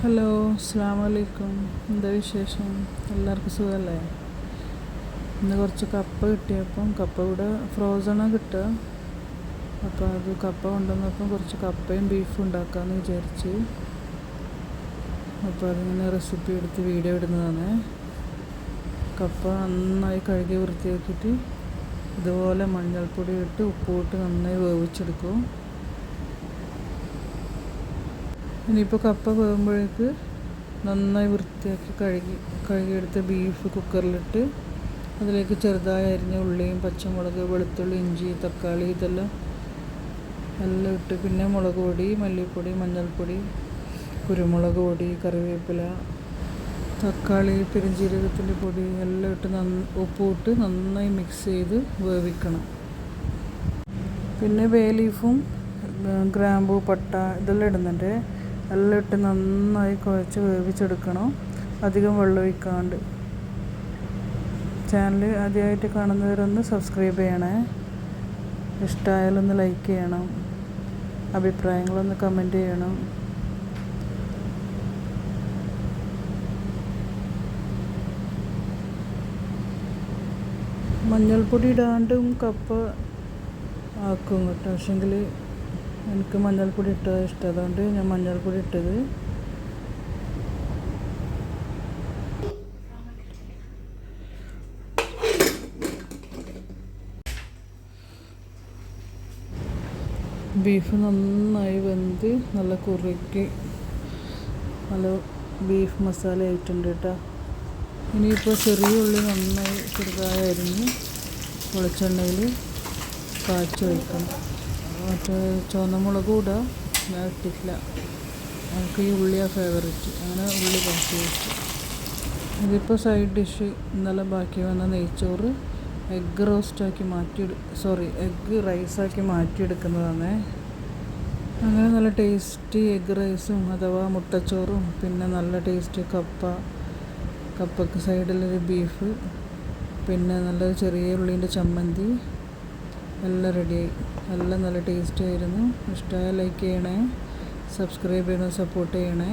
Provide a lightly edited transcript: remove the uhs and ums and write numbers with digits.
Hello, അസ്സലാമു അലൈക്കും. എന്താ വിശേഷം? എല്ലാവർക്കും സുഖമല്ലേ? ഇന്ന് കുറച്ച് കപ്പ കിട്ടിയപ്പം കപ്പ ഇവിടെ ഫ്രോസണാണ് കിട്ടുക. അപ്പോൾ അത് കപ്പ കൊണ്ടുവന്നപ്പം കുറച്ച് കപ്പയും ബീഫും ഉണ്ടാക്കാമെന്ന് വിചാരിച്ച്. അപ്പോൾ അതിങ്ങനെ റെസിപ്പി എടുത്ത് വീഡിയോ ഇടുന്നതാണ്. കപ്പ നന്നായി കഴുകി വൃത്തിയാക്കിയിട്ട് ഇതുപോലെ മഞ്ഞൾപ്പൊടി ഇട്ട് ഉപ്പിട്ട് നന്നായി വേവിച്ചെടുക്കും. ഇനിയിപ്പോൾ കപ്പ വേകുമ്പോഴേക്ക് നന്നായി വൃത്തിയാക്കി കഴുകിയെടുത്ത ബീഫ് കുക്കറിലിട്ട് അതിലേക്ക് ചെറുതായി അരിഞ്ഞ ഉള്ളിയും പച്ചമുളക്, വെളുത്തുള്ളി, ഇഞ്ചി, തക്കാളി എല്ലാം ഇട്ട് പിന്നെ മുളക് പൊടി, മല്ലിപ്പൊടി, മഞ്ഞൾപ്പൊടി, കുരുമുളക് പൊടി, കറിവേപ്പില, തക്കാളി, പെരുംജീരകത്തിൻ്റെ പൊടി എല്ലാം ഇട്ട് ഉപ്പിട്ട് നന്നായി മിക്സ് ചെയ്ത് വേവിക്കണം. പിന്നെ ബേ ലീഫും ഗ്രാമ്പൂ, പട്ട ഇതെല്ലാം ഇടുന്നുണ്ട്. എല്ലാം ഇട്ട് നന്നായി കുഴച്ച് വേവിച്ചെടുക്കണം, അധികം വെള്ളം ഒഴിക്കാണ്ട്. ചാനൽ ആദ്യമായിട്ട് കാണുന്നവരൊന്ന് സബ്സ്ക്രൈബ് ചെയ്യണേ. ഇഷ്ടമായാലൊന്ന് ലൈക്ക് ചെയ്യണം, അഭിപ്രായങ്ങളൊന്ന് കമൻറ്റ് ചെയ്യണം. മഞ്ഞൾപ്പൊടി ഇടാണ്ടും കപ്പ ആക്കും കേട്ടോ. പക്ഷെങ്കിൽ എനിക്ക് മഞ്ഞൾപ്പൊടി ഇട്ടത് ഇഷ്ടം, അതുകൊണ്ട് ഞാൻ മഞ്ഞൾപ്പൊടി ഇട്ടത്. ബീഫ് നന്നായി വെന്ത് നല്ല കുറുക്കി നല്ല ബീഫ് മസാല ആയിട്ടുണ്ട് കേട്ടോ. ഇനിയിപ്പോൾ ചെറിയ ഉള്ളി നന്നായി ചെറുതായി അരിഞ്ഞ് വെളിച്ചെണ്ണയിൽ കാച്ചി വയ്ക്കണം. മറ്റേ ചുവന്ന മുളക് ഇടുക, ഞാൻ ഇട്ടിട്ടില്ല, എനിക്ക് ഈ ഉള്ളിയാണ് ഫേവറേറ്റ്. അങ്ങനെ ഉള്ളി കാച്ചി വെച്ചു. ഇതിപ്പോൾ സൈഡ് ഡിഷ് ഇന്നലെ ബാക്കി വന്ന നെയ്ച്ചോറ് എഗ്ഗ് റൈസാക്കി മാറ്റിയെടുക്കുന്നതാണ്. അങ്ങനെ നല്ല ടേസ്റ്റി എഗ്ഗ് റൈസും അഥവാ മുട്ടച്ചോറും പിന്നെ നല്ല ടേസ്റ്റി കപ്പയ്ക്ക് സൈഡിലൊരു ബീഫ്, പിന്നെ നല്ല ചെറിയ ഉള്ളീൻ്റെ ചമ്മന്തി എല്ലാം റെഡിയായി. എല്ലാം നല്ല ടേസ്റ്റി ആയിരുന്നു. ഇഷ്ടമായ ലൈക്ക് ചെയ്യണേ, സബ്സ്ക്രൈബ് ചെയ്യണം, സപ്പോർട്ട് ചെയ്യണേ.